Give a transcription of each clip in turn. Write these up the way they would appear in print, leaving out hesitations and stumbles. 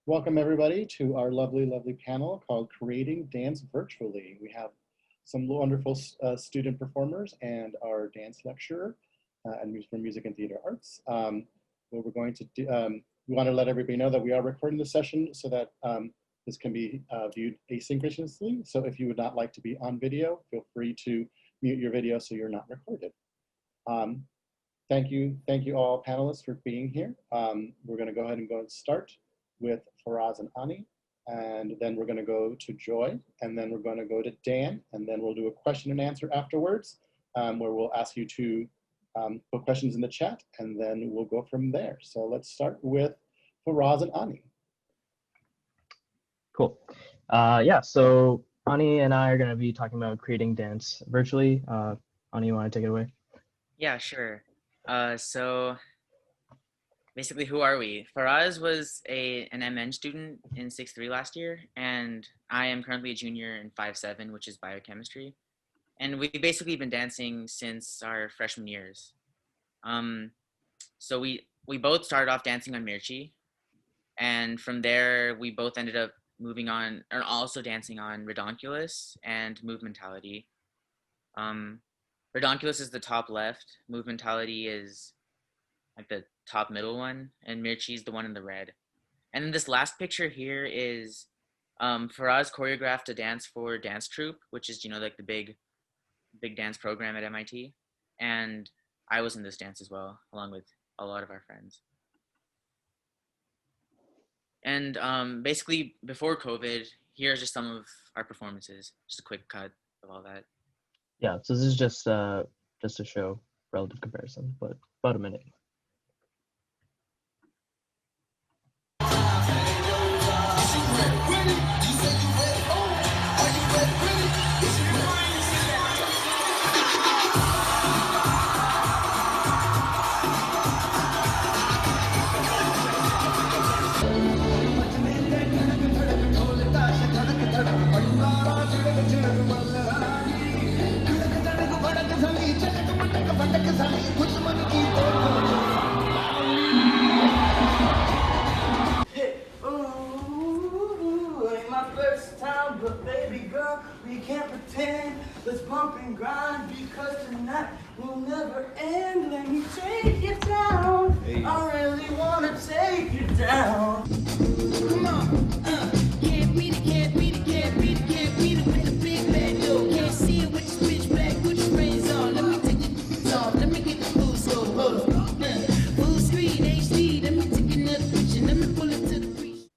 Welcome everybody to our lovely, lovely panel called Creating Dance Virtually. We have some wonderful student performers and our dance lecturer and from Music and Theater Arts. What we're going to do, we want to let everybody know that we are recording the session so that this can be viewed asynchronously. So if you would not like to be on video, feel free to mute your video so you're not recorded. Thank you all panelists for being here. We're going to go ahead and start with Faraaz and Ani, and then we're going to go to Joy, and then we're going to go to Dan, and then we'll do a question and answer afterwards, where we'll ask you to put questions in the chat, and then we'll go from there. So let's start with Faraaz and Ani. Cool. Yeah, so Ani and I are going to be talking about creating dance virtually. Ani, you want to take it away? Yeah, sure. So basically, who are we? Faraaz was an MN student in 6-3 last year, and I am currently a junior in 5-7, which is biochemistry. And we've basically been dancing since our freshman years. So we both started off dancing on Mirchi, and from there we both ended up moving on, or also dancing on Redonculus and Movementality. Redonculus is the top left, Movementality is like the top middle one, and Mirchi is the one in the red. And then this last picture here is Faraaz choreographed a dance for Dance Troupe, which is, you know, like the big dance program at MIT. And I was in this dance as well, along with a lot of our friends. And basically, before COVID, here's just some of our performances, just a quick cut of all that. Yeah, so this is just to show relative comparison, but about a minute. Let's bump and grind because tonight will never end. Let me take you down. Hey. I really want to take you down. Come on. Can't beat it, can't beat it, can't beat it, can't beat it with the big bad dough. Can't see it with the switch back, put your brains on. Let me take it off, let me get the full scope. Hold on. Full screen HD, let me take another picture, let me pull it to the breach.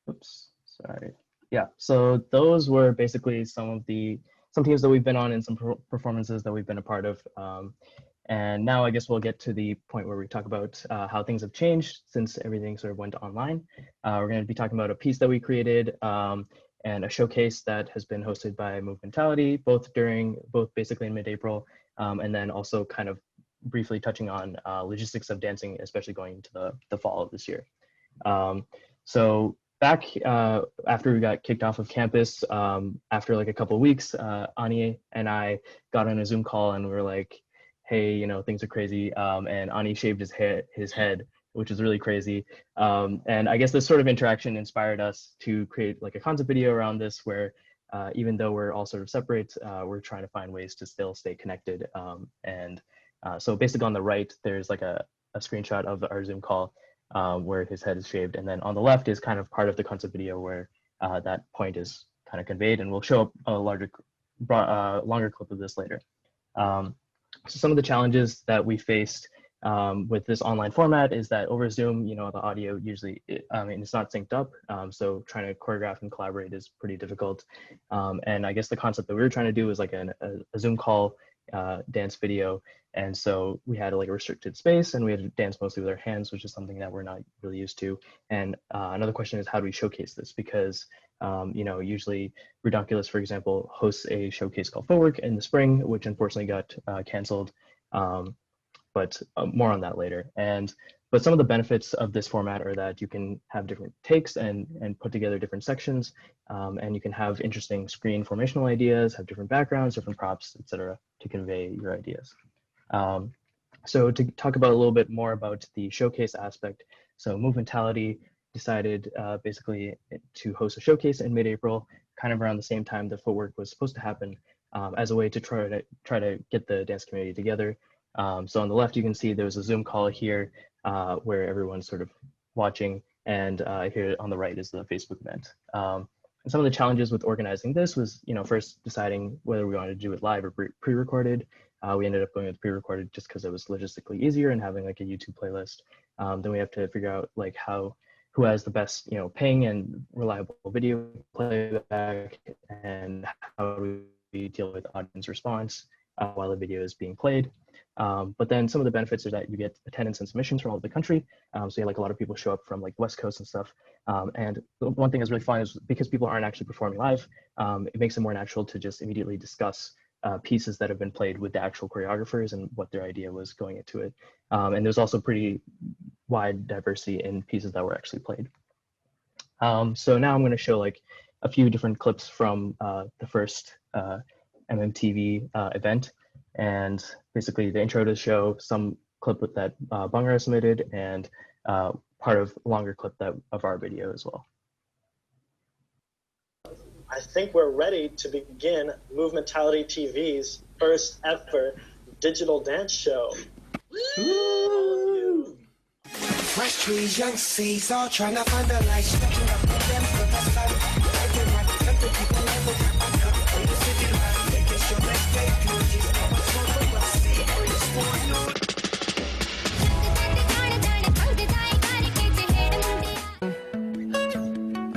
Oops, sorry. Yeah, so those were basically some teams that we've been on and some performances that we've been a part of. And now I guess we'll get to the point where we talk about how things have changed since everything sort of went online. We're going to be talking about a piece that we created and a showcase that has been hosted by Movementality, both basically in mid-April, and then also kind of briefly touching on logistics of dancing, especially going into the fall of this year. So back after we got kicked off of campus, after like a couple of weeks, Ani and I got on a Zoom call and we were like, hey, you know, things are crazy. And Ani shaved his head, which is really crazy. And I guess this sort of interaction inspired us to create like a concept video around this where even though we're all sort of separate, we're trying to find ways to still stay connected. So basically on the right, there's like a screenshot of our Zoom call where his head is shaved. And then on the left is kind of part of the concept video where that point is kind of conveyed, and we'll show up a longer clip of this later. So some of the challenges that we faced with this online format is that over Zoom, you know, the audio usually, it's not synced up. So trying to choreograph and collaborate is pretty difficult. And I guess the concept that we were trying to do was like a Zoom call dance video. And so we had like a restricted space and we had to dance mostly with our hands, which is something that we're not really used to. And another question is, how do we showcase this? Because, you know, usually Redonculus, for example, hosts a showcase called Footwork in the spring, which unfortunately got canceled. But more on that later. But some of the benefits of this format are that you can have different takes and put together different sections, and you can have interesting screen formational ideas, have different backgrounds, different props, etc., to convey your ideas. So to talk about a little bit more about the showcase aspect, so Movementality decided basically to host a showcase in mid-April, kind of around the same time the footwork was supposed to happen, as a way to try to get the dance community together. So on the left, you can see there's a Zoom call here where everyone's sort of watching, and here on the right is the Facebook event. And some of the challenges with organizing this was, first deciding whether we wanted to do it live or pre-recorded. We ended up going with pre-recorded just because it was logistically easier and having like a YouTube playlist. Then we have to figure out like who has the best, ping and reliable video playback, and how do we deal with audience response while the video is being played. But then some of the benefits are that you get attendance and submissions from all over the country. So you have like a lot of people show up from like the West Coast and stuff. And one thing that's really fun is because people aren't actually performing live, it makes it more natural to just immediately discuss pieces that have been played with the actual choreographers and what their idea was going into it. And there's also pretty wide diversity in pieces that were actually played. So now I'm going to show like a few different clips from the first MMTV event, and basically the intro to the show, some clip that Bangara submitted, and part of a longer clip of our video as well. I think we're ready to begin Movementality TV's first ever digital dance show. Woo! Fresh trees, young seeds, all trying to find the light. Stepping up with them for the sun. I can rock, let the people level up. In the city life, making sure next day beauties. What's wrong with what I see? Or you spoil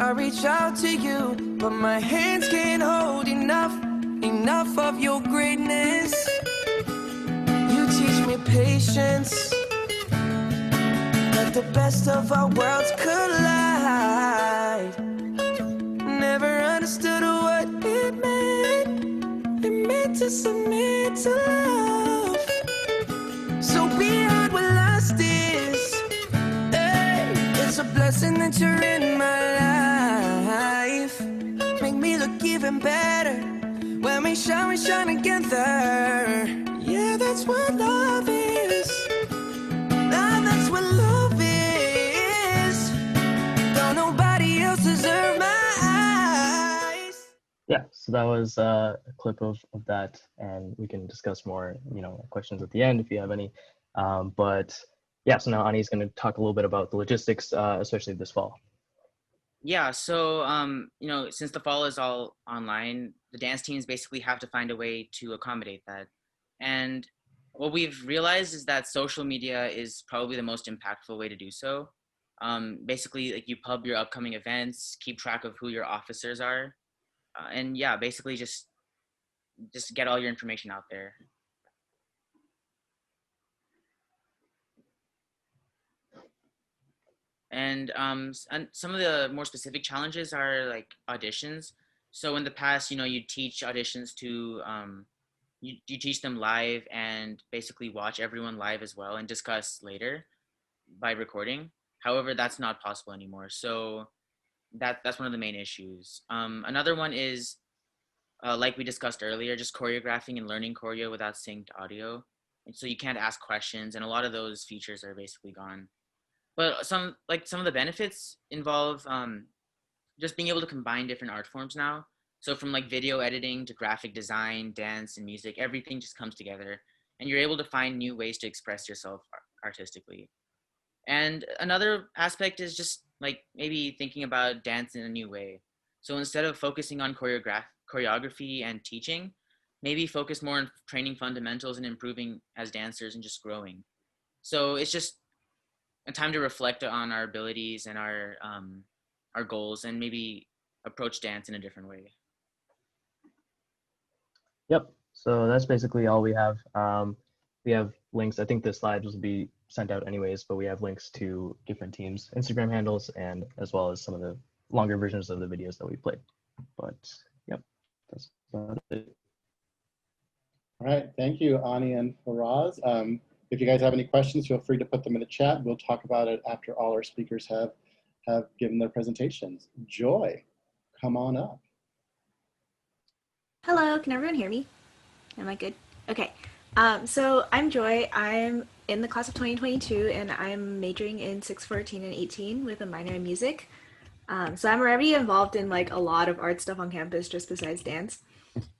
I reach out to you, but my hands can't hold enough of your greatness. You teach me patience. Let the best of our worlds collide. Never understood what it meant. It meant to submit to love. So beyond what lust is, hey, it's a blessing that you're in my life. Make me look even better when we shine together. Yeah, that's what love is. Now that's what love is. Don't nobody else deserve my eyes. Yeah, so that was a clip of that, and we can discuss more, questions at the end if you have any. But yeah, so now Ani's going to talk a little bit about the logistics, especially this fall. Yeah, so since the fall is all online, the dance teams basically have to find a way to accommodate that. And what we've realized is that social media is probably the most impactful way to do so. Basically, like, you pub your upcoming events, keep track of who your officers are, and yeah, basically just get all your information out there. And some of the more specific challenges are like auditions. So in the past, you teach auditions to you teach them live and basically watch everyone live as well and discuss later by recording. However, that's not possible anymore. So that's one of the main issues. Another one is like we discussed earlier, just choreographing and learning choreo without synced audio. And so you can't ask questions, and a lot of those features are basically gone. But some of the benefits involve just being able to combine different art forms now. So from like video editing to graphic design, dance, and music, everything just comes together, and you're able to find new ways to express yourself artistically. And another aspect is just like maybe thinking about dance in a new way. So instead of focusing on choreography and teaching, maybe focus more on training fundamentals and improving as dancers and just growing. So it's just a time to reflect on our abilities and our goals, and maybe approach dance in a different way. Yep. So that's basically all we have. We have links. I think the slides will be sent out anyways, but we have links to different teams' Instagram handles, and as well as some of the longer versions of the videos that we played. But yep, that's about it. All right, thank you, Ani and Faraaz. If you guys have any questions, feel free to put them in the chat. We'll talk about it after all our speakers have given their presentations. Joy, come on up. Hello, can everyone hear me? Am I good? Okay. So I'm Joy. I'm in the class of 2022, and I'm majoring in 614 and 18 with a minor in music. So I'm already involved in like a lot of art stuff on campus just besides dance.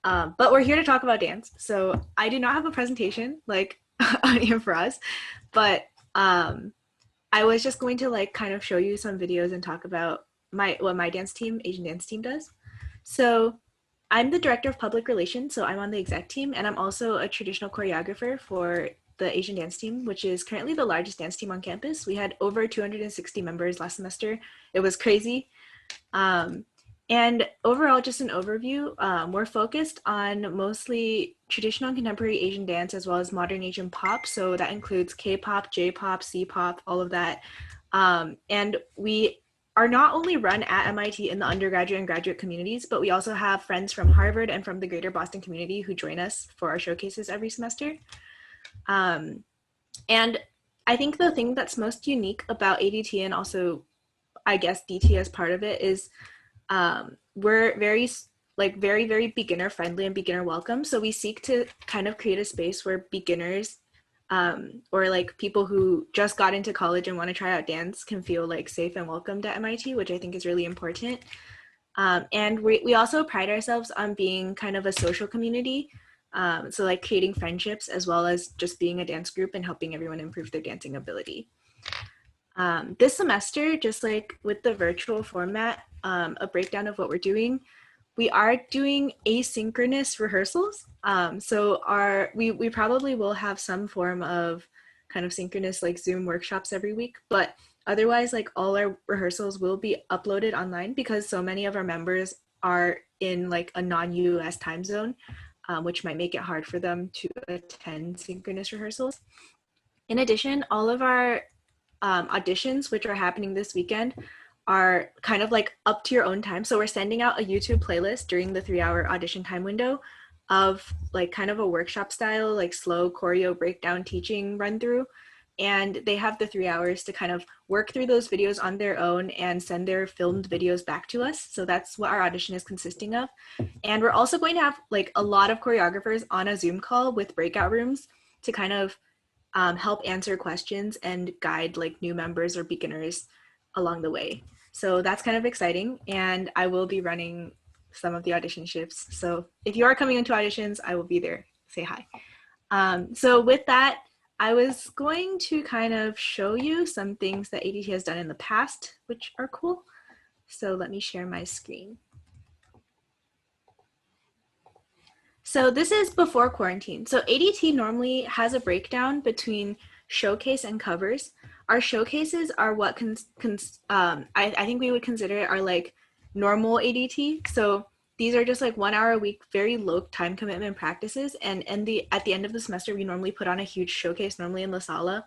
But we're here to talk about dance. So I do not have a presentation like Aniket for us, but I was just going to like kind of show you some videos and talk about what my dance team, Asian dance team, does. So I'm the director of public relations, so I'm on the exec team, and I'm also a traditional choreographer for the Asian dance team, which is currently the largest dance team on campus. We had over 260 members last semester. It was crazy. And overall, just an overview, we're focused on mostly traditional and contemporary Asian dance as well as modern Asian pop. So that includes K-pop, J-pop, C-pop, all of that. And we are not only run at MIT in the undergraduate and graduate communities, but we also have friends from Harvard and from the greater Boston community who join us for our showcases every semester. And I think the thing that's most unique about ADT, and also I guess DT as part of it, is we're very beginner friendly and beginner welcome. So we seek to kind of create a space where beginners or like people who just got into college and want to try out dance can feel like safe and welcomed at MIT, which I think is really important. And we also pride ourselves on being kind of a social community. So like creating friendships as well as just being a dance group and helping everyone improve their dancing ability. This semester, just like with the virtual format, a breakdown of what we're doing, we are doing asynchronous rehearsals. So we probably will have some form of kind of synchronous like Zoom workshops every week, but otherwise like all our rehearsals will be uploaded online because so many of our members are in like a non-US time zone, which might make it hard for them to attend synchronous rehearsals. In addition, all of our auditions, which are happening this weekend, are kind of like up to your own time. So we're sending out a YouTube playlist during the 3-hour audition time window of like kind of a workshop style, like slow choreo breakdown teaching run through. And they have the 3 hours to kind of work through those videos on their own and send their filmed videos back to us. So that's what our audition is consisting of. And we're also going to have like a lot of choreographers on a Zoom call with breakout rooms to kind of help answer questions and guide like new members or beginners along the way. So that's kind of exciting, and I will be running some of the audition shifts. So if you are coming into auditions, I will be there. Say hi. So with that, I was going to kind of show you some things that ADT has done in the past, which are cool. So let me share my screen. So this is before quarantine. So ADT normally has a breakdown between showcase and covers. Our showcases are what I think we would consider our like normal ADT. So these are just like 1 hour a week, very low time commitment practices. And at the end of the semester, we normally put on a huge showcase, normally in La Sala.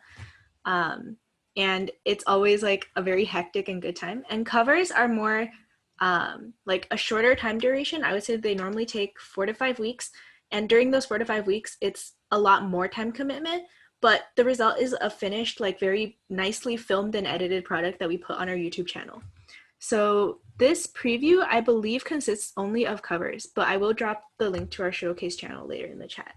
And it's always like a very hectic and good time. And covers are more like a shorter time duration. I would say they normally take 4 to 5 weeks. And during those 4 to 5 weeks, it's a lot more time commitment. But the result is a finished, like very nicely filmed and edited product that we put on our YouTube channel. So this preview, I believe, consists only of covers, but I will drop the link to our showcase channel later in the chat.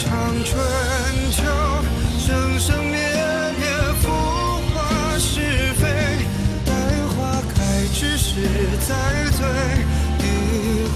场春秋，生生灭灭，浮华是非，待花开之时再醉一回。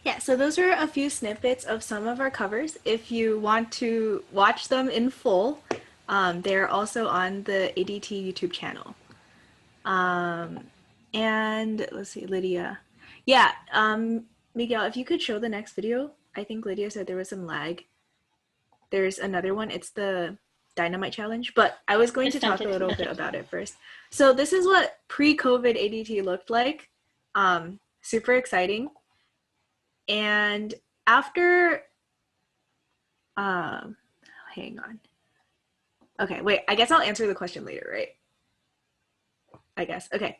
Yeah, so those are a few snippets of some of our covers. If you want to watch them in full, they're also on the ADT YouTube channel. And let's see, Lydia. Yeah, Miguel, if you could show the next video. I think Lydia said there was some lag. There's another one. It's the Dynamite Challenge, but I was going to talk a little bit about it first. So this is what pre-COVID ADT looked like. Super exciting. And after, hang on. Okay, wait, I guess I'll answer the question later, right? I guess, okay.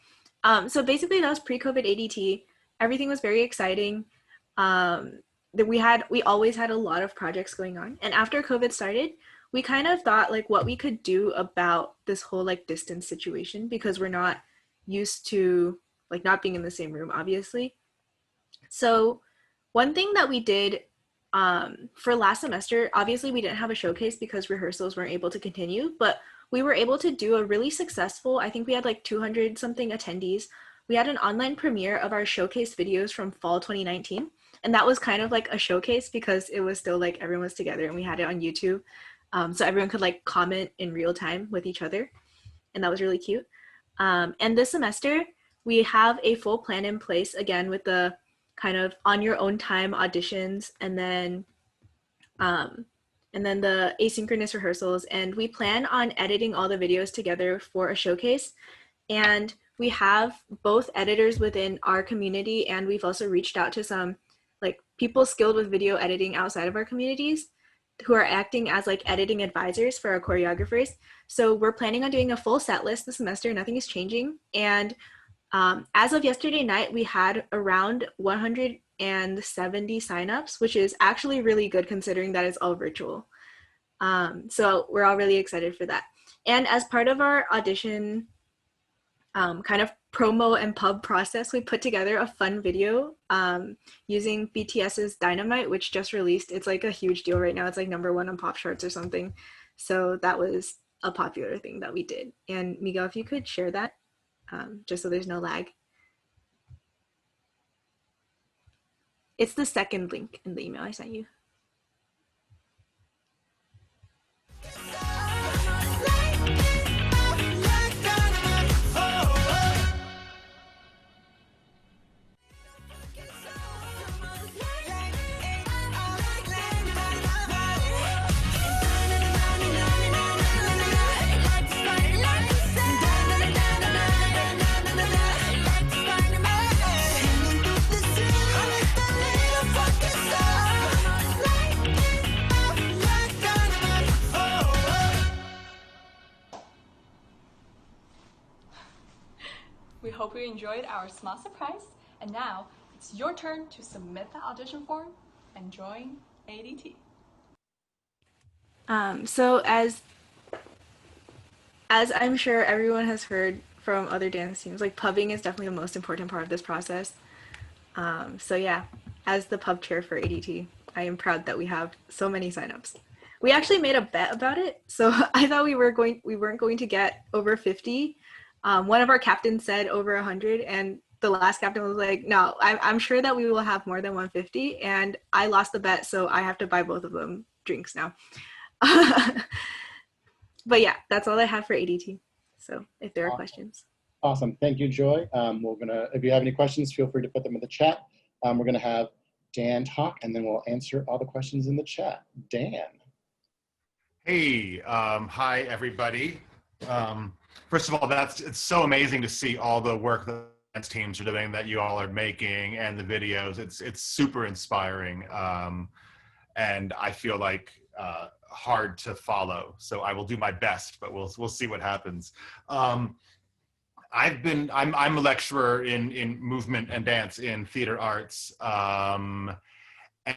So basically that was pre-COVID ADT. Everything was very exciting. We always had a lot of projects going on. And after COVID started, we kind of thought like what we could do about this whole like distance situation, because we're not used to like not being in the same room, obviously. So one thing that we did for last semester, obviously we didn't have a showcase because rehearsals weren't able to continue, but we were able to do a really successful, I think we had like 200 something attendees. We had an online premiere of our showcase videos from fall 2019. And that was kind of like a showcase because it was still like everyone was together and we had it on YouTube. So everyone could like comment in real time with each other. And that was really cute. And this semester, we have a full plan in place again with the kind of on your own time auditions and then the asynchronous rehearsals. And we plan on editing all the videos together for a showcase. And we have both editors within our community, and we've also reached out to some like people skilled with video editing outside of our communities who are acting as like editing advisors for our choreographers. So we're planning on doing a full set list this semester. Nothing is changing. And as of yesterday night, we had around 170 signups, which is actually really good considering that it's all virtual. So we're all really excited for that. And as part of our audition kind of promo and pub process, we put together a fun video using BTS's Dynamite, which just released. It's like a huge deal right now. It's like #1 on pop charts or something. So that was a popular thing that we did. And Miguel, if you could share that, just so there's no lag. It's the second link in the email I sent you. We hope you enjoyed our small surprise, and now it's your turn to submit the audition form and join ADT. So as I'm sure everyone has heard from other dance teams, like pubbing is definitely the most important part of this process. So yeah, as the pub chair for ADT, I am proud that we have so many signups. We actually made a bet about it, so I thought we weren't going to get over 50. One of our captains said over 100, and the last captain was like, no, I'm sure that we will have more than 150, and I lost the bet, so I have to buy both of them drinks now. But yeah, that's all I have for ADT. So if there are questions. Awesome, thank you, Joy. If you have any questions, feel free to put them in the chat. We're gonna have Dan talk, and then we'll answer all the questions in the chat. Dan. Hey, hi everybody. First of all, it's so amazing to see all the work that dance teams are doing, that you all are making, and the videos. It's super inspiring. and I feel like hard to follow. So I will do my best, but we'll see what happens. I'm a lecturer in movement and dance in theater arts.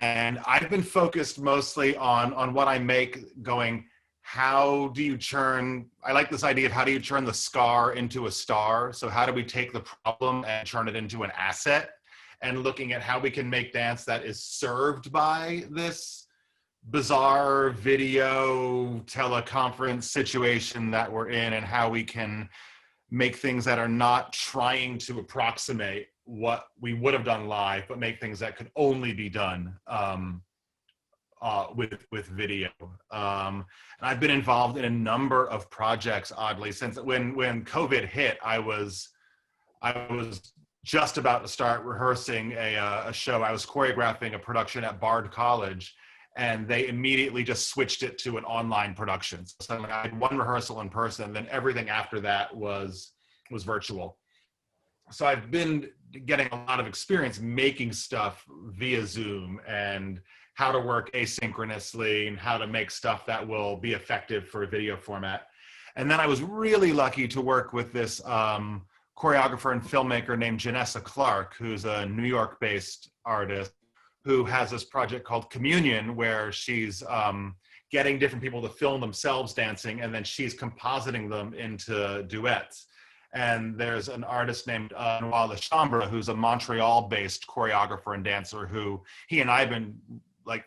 And I've been focused mostly on what I make, going, how do you turn, I like this idea of how do you turn the scar into a star? So how do we take the problem and turn it into an asset? And looking at how we can make dance that is served by this bizarre video teleconference situation that we're in, and how we can make things that are not trying to approximate what we would have done live, but make things that could only be done with video. And I've been involved in a number of projects, oddly, since when COVID hit. I was just about to start rehearsing a show. I was choreographing a production at Bard College, and they immediately just switched it to an online production. So I had one rehearsal in person, and then everything after that was virtual. So I've been getting a lot of experience making stuff via Zoom, and how to work asynchronously, and how to make stuff that will be effective for a video format. And then I was really lucky to work with this choreographer and filmmaker named Janessa Clark, who's a New York-based artist, who has this project called Communion, where she's getting different people to film themselves dancing, and then she's compositing them into duets. And there's an artist named Noah Lechambre, who's a Montreal-based choreographer and dancer, who he and I have been like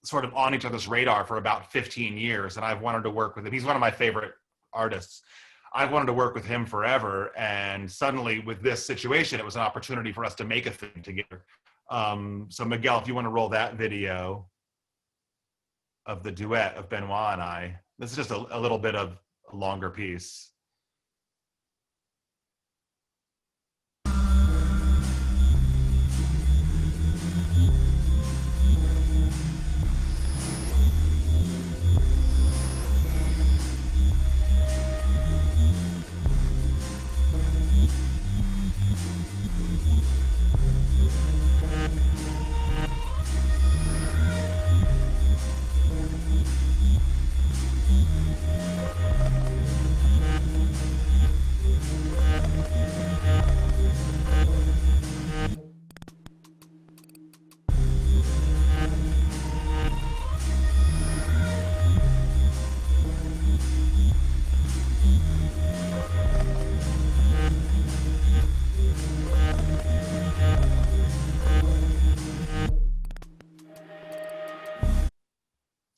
sort of on each other's radar for about 15 years. And I've wanted to work with him. He's one of my favorite artists. I've wanted to work with him forever. And suddenly with this situation, it was an opportunity for us to make a thing together. So Miguel, if you want to roll that video of the duet of Benoit and I, this is just a little bit of a longer piece.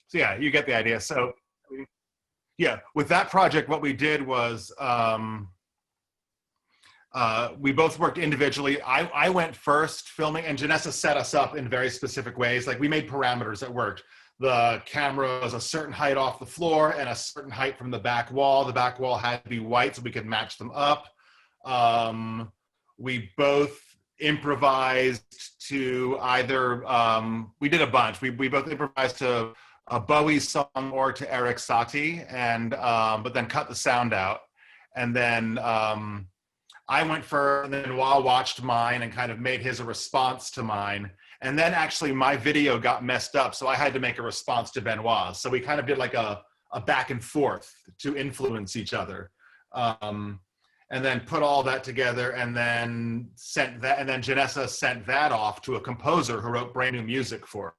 So yeah, you get the idea. So yeah, with that project, what we did was we both worked individually. I went first filming, and Janessa set us up in very specific ways. Like, we made parameters that worked. The camera was a certain height off the floor and a certain height from the back wall. The back wall had to be white so we could match them up. We both improvised to either, we did a bunch. We both improvised to a Bowie song or to Eric Satie, and but then cut the sound out. And then I went first, and then Noah watched mine and kind of made his a response to mine. And then actually my video got messed up, so I had to make a response to Benoit's. So we kind of did like a back and forth to influence each other. And then put all that together, and then sent that, and then Janessa sent that off to a composer who wrote brand new music for it.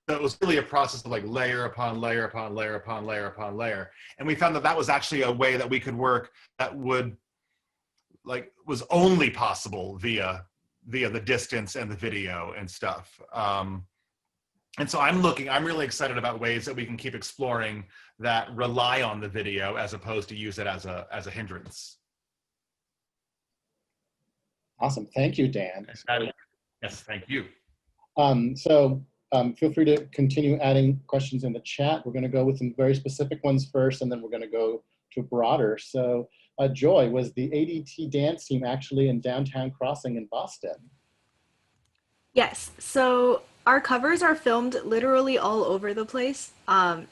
So it was really a process of like layer upon layer upon layer upon layer upon layer. And we found that that was actually a way that we could work that would, like, was only possible via the distance and the video and stuff. And so I'm really excited about ways that we can keep exploring that rely on the video as opposed to use it as a hindrance. Awesome, thank you, Dan. Yes, thank you. Feel free to continue adding questions in the chat. We're going to go with some very specific ones first, and then we're going to go to broader. So, Joy, was the ADT dance team actually in Downtown Crossing in Boston? Yes. So our covers are filmed literally all over the place.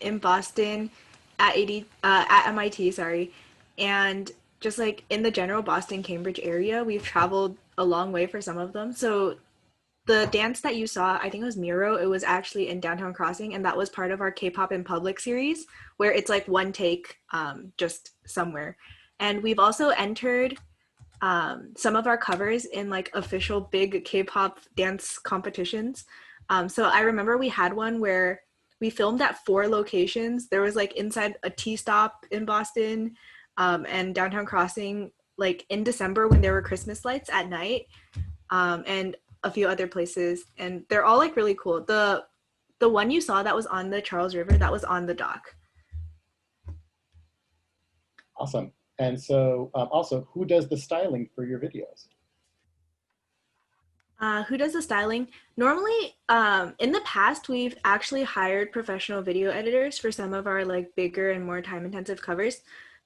In Boston, at MIT, sorry, and just like in the general Boston, Cambridge area. We've traveled a long way for some of them. So the dance that you saw, I think it was Miro, it was actually in Downtown Crossing, and that was part of our K-pop in public series, where it's like one take, just somewhere. And we've also entered some of our covers in like official big K-pop dance competitions. So I remember we had one where we filmed at 4 locations. There was like inside a tea stop in Boston, and Downtown Crossing, like in December when there were Christmas lights at night, and a few other places. And they're all like really cool. The one you saw that was on the Charles River, that was on the dock. Awesome. And so also, who does the styling for your videos? Who does the styling? Normally, in the past, we've actually hired professional video editors for some of our like bigger and more time-intensive covers.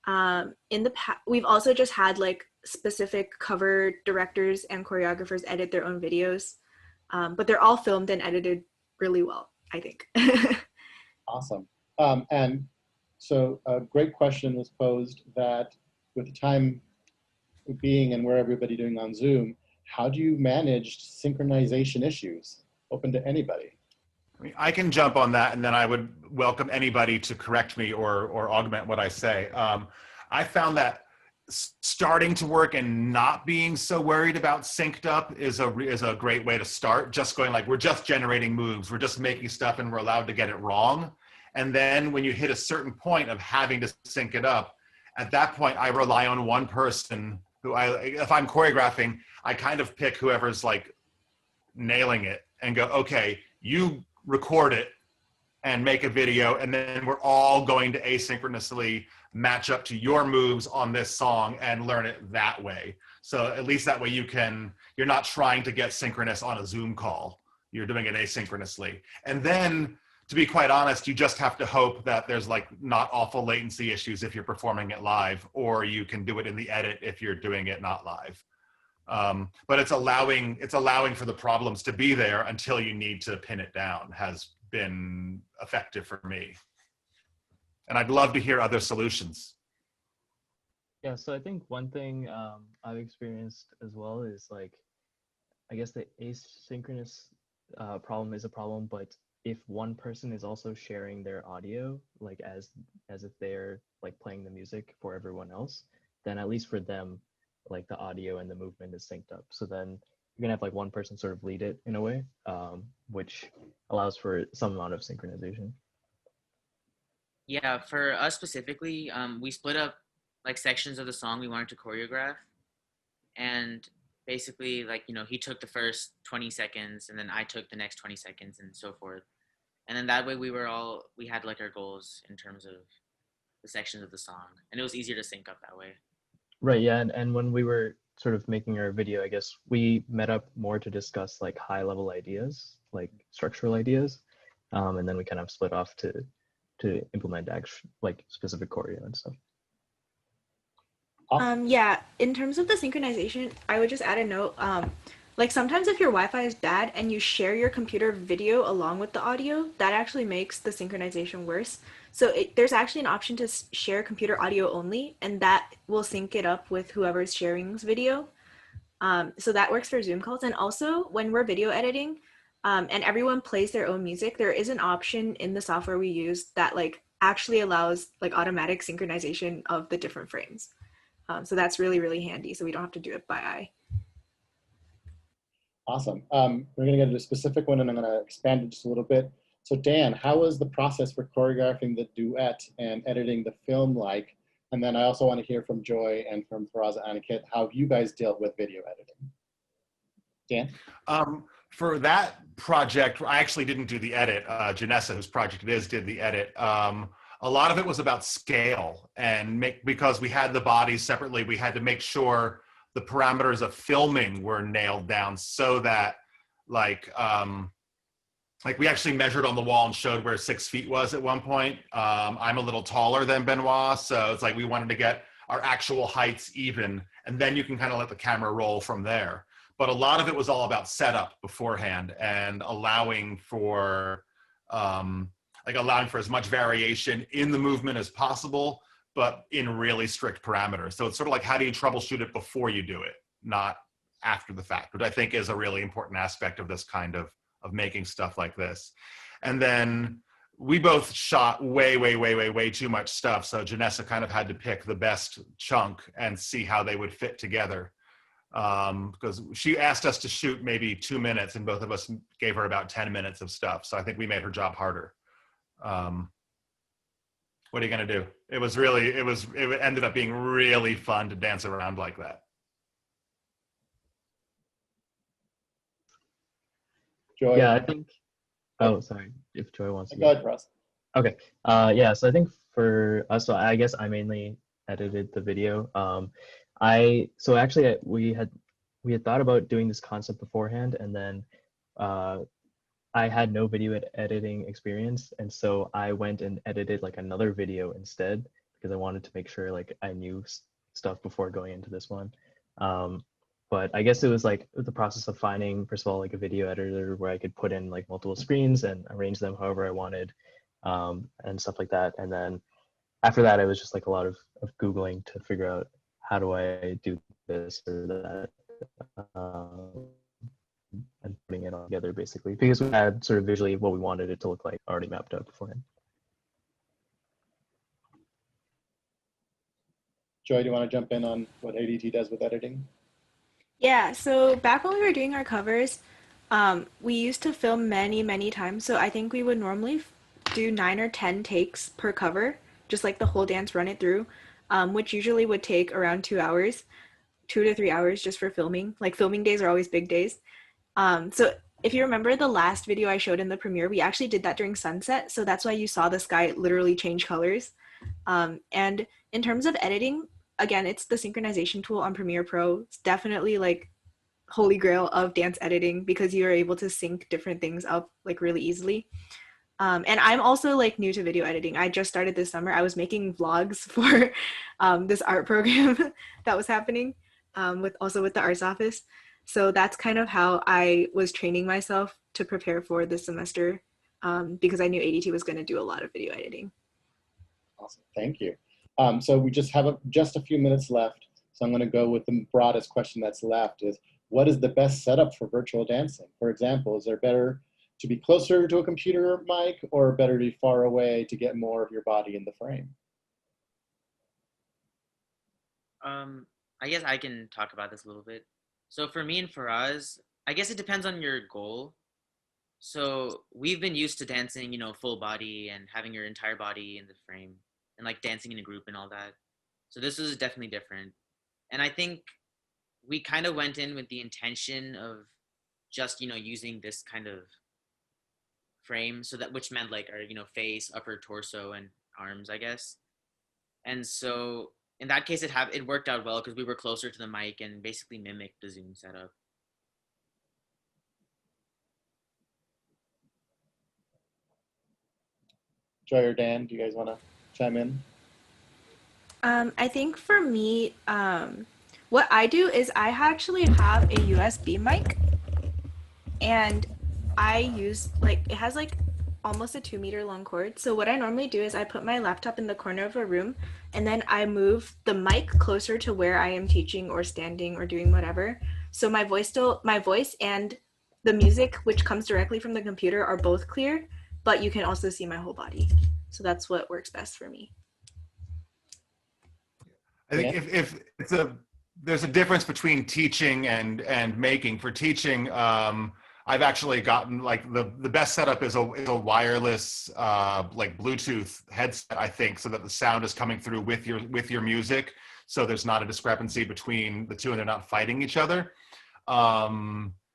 In the past, we've also just had like specific cover directors and choreographers edit their own videos, but they're all filmed and edited really well, I think. Awesome. And so a great question was posed that with the time being and where everybody doing on Zoom, how do you manage synchronization issues? Open to anybody. I mean, I can jump on that, and then I would welcome anybody to correct me or augment what I say. I found that starting to work and not being so worried about synced up is a great way to start. Just going like, we're just generating moves, we're just making stuff, and we're allowed to get it wrong. And then when you hit a certain point of having to sync it up, at that point, I rely on one person who if I'm choreographing, I kind of pick whoever's like nailing it and go, okay, you record it and make a video, and then we're all going to asynchronously match up to your moves on this song and learn it that way. So at least that way you're not trying to get synchronous on a Zoom call. You're doing it asynchronously. And then, to be quite honest, you just have to hope that there's like not awful latency issues if you're performing it live, or you can do it in the edit if you're doing it not live. But it's allowing for the problems to be there until you need to pin it down has been effective for me. And I'd love to hear other solutions. Yeah, so I think one thing I've experienced as well is like, I guess the asynchronous problem is a problem, but if one person is also sharing their audio, like as if they're like playing the music for everyone else, then at least for them, like the audio and the movement is synced up. So then you're gonna have like one person sort of lead it in a way, which allows for some amount of synchronization. Yeah, for us specifically, we split up like sections of the song we wanted to choreograph, and basically like, he took the first 20 seconds and then I took the next 20 seconds and so forth. And then that way we had like our goals in terms of the sections of the song, and it was easier to sync up that way. Right, yeah, and when we were sort of making our video, I guess we met up more to discuss like high level ideas, like structural ideas, and then we kind of split off to implement like specific choreo and stuff. Yeah, in terms of the synchronization, I would just add a note. Like sometimes if your Wi-Fi is bad and you share your computer video along with the audio, that actually makes the synchronization worse. So there's actually an option to share computer audio only, and that will sync it up with whoever's sharing this video. So that works for Zoom calls. And also when we're video editing, and everyone plays their own music, there is an option in the software we use that like actually allows like automatic synchronization of the different frames. So that's really, really handy. So we don't have to do it by eye. Awesome. We're going to get into a specific one, and I'm going to expand it just a little bit. So Dan, how was the process for choreographing the duet and editing the film like? And then I also want to hear from Joy and from Faraaz and Aniket, how you guys dealt with video editing. Dan? For that project, I actually didn't do the edit. Janessa, whose project it is, did the edit. A lot of it was about scale, and because we had the bodies separately, we had to make sure the parameters of filming were nailed down so that like we actually measured on the wall and showed where 6 feet was at one point. I'm a little taller than Benoit, so it's like we wanted to get our actual heights even, and then you can kind of let the camera roll from there. But a lot of it was all about setup beforehand and allowing for as much variation in the movement as possible, but in really strict parameters. So it's sort of like, how do you troubleshoot it before you do it, not after the fact, which I think is a really important aspect of this kind of making stuff like this. And then we both shot way too much stuff. So Janessa kind of had to pick the best chunk and see how they would fit together. Because she asked us to shoot maybe 2 minutes and both of us gave her about 10 minutes of stuff. So I think we made her job harder. What are you gonna do? It ended up being really fun to dance around like that. Joy? Yeah, I think, oh, sorry, if Joy wants to. Go ahead, Russ. Okay, yeah, so I think for us, so I guess I mainly edited the video. So actually we had thought about doing this concept beforehand, and then I had no video editing experience, and so I went and edited like another video instead because I wanted to make sure like I knew stuff before going into this one. But I guess it was like the process of finding, first of all, like a video editor where I could put in like multiple screens and arrange them however I wanted, and stuff like that. And then after that, it was just like a lot of Googling to figure out how do I do this or that, and putting it all together basically, because we had sort of visually what we wanted it to look like already mapped out beforehand. Joy, do you want to jump in on what ADT does with editing? Yeah, so back when we were doing our covers, we used to film many times. So I think we would normally do 9 or 10 takes per cover, just like the whole dance, run it through, which usually would take around 2 hours, 2 to 3 hours just for filming. Like filming days are always big days. So if you remember the last video I showed in the premiere, we actually did that during sunset. So that's why you saw the sky literally change colors. And in terms of editing, again, it's the synchronization tool on Premiere Pro. It's definitely like holy grail of dance editing because you're able to sync different things up like really easily. And I'm also like new to video editing. I just started this summer. I was making vlogs for this art program that was happening with the arts office. So that's kind of how I was training myself to prepare for this semester, because I knew ADT was going to do a lot of video editing. Awesome, thank you. So we just have just a few minutes left. So I'm going to go with the broadest question that's left is, what is the best setup for virtual dancing? For example, is there better to be closer to a computer mic or better to be far away to get more of your body in the frame? I guess I can talk about this a little bit. So for me and Faraz, I guess it depends on your goal. So we've been used to dancing, you know, full body and having your entire body in the frame and like dancing in a group and all that. So this was definitely different. And I think we kind of went in with the intention of just, you know, using this kind of frame, so that, which meant like our, you know, face, upper torso and arms, I guess. And so in that case, it worked out well because we were closer to the mic and basically mimicked the Zoom setup. Joy or Dan, do you guys want to chime in? I think for me, what I do is I actually have a USB mic, and I use like, it has like almost a 2-meter long cord. So what I normally do is I put my laptop in the corner of a room, and then I move the mic closer to where I am teaching or standing or doing whatever. So my voice and the music, which comes directly from the computer, are both clear, but you can also see my whole body. So that's what works best for me. I think if there's a difference between teaching and making. For teaching, I've actually gotten like the best setup is a wireless like Bluetooth headset, I think, so that the sound is coming through with your music, so there's not a discrepancy between the two and they're not fighting each other.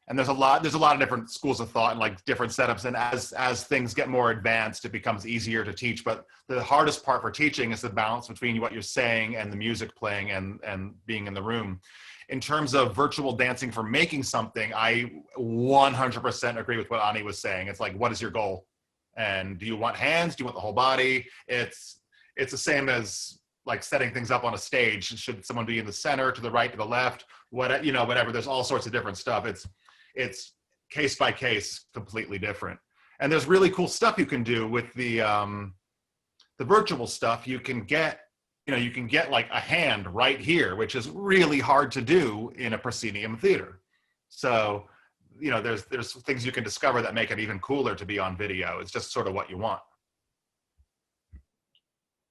And there's a lot of different schools of thought and like different setups, and as things get more advanced, it becomes easier to teach. But the hardest part for teaching is the balance between what you're saying and the music playing and being in the room. In terms of virtual dancing for making something, I 100% agree with what Ani was saying. It's like, what is your goal? And do you want hands? Do you want the whole body? It's the same as like setting things up on a stage. Should someone be in the center, to the right, to the left, whatever. There's all sorts of different stuff. It's case by case, completely different. And there's really cool stuff you can do with the virtual stuff. You can get like a hand right here, which is really hard to do in a proscenium theater. So, you know, there's things you can discover that make it even cooler to be on video. It's just sort of what you want.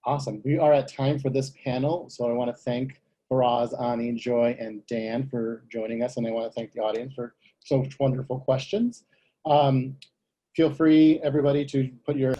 Awesome. We are at time for this panel. So I want to thank Faraaz, Ani, Joy, and Dan for joining us. And I want to thank the audience for so wonderful questions. Feel free, everybody, to put your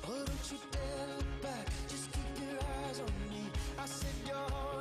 Oh, don't you dare look back, just keep your eyes on me. I said you're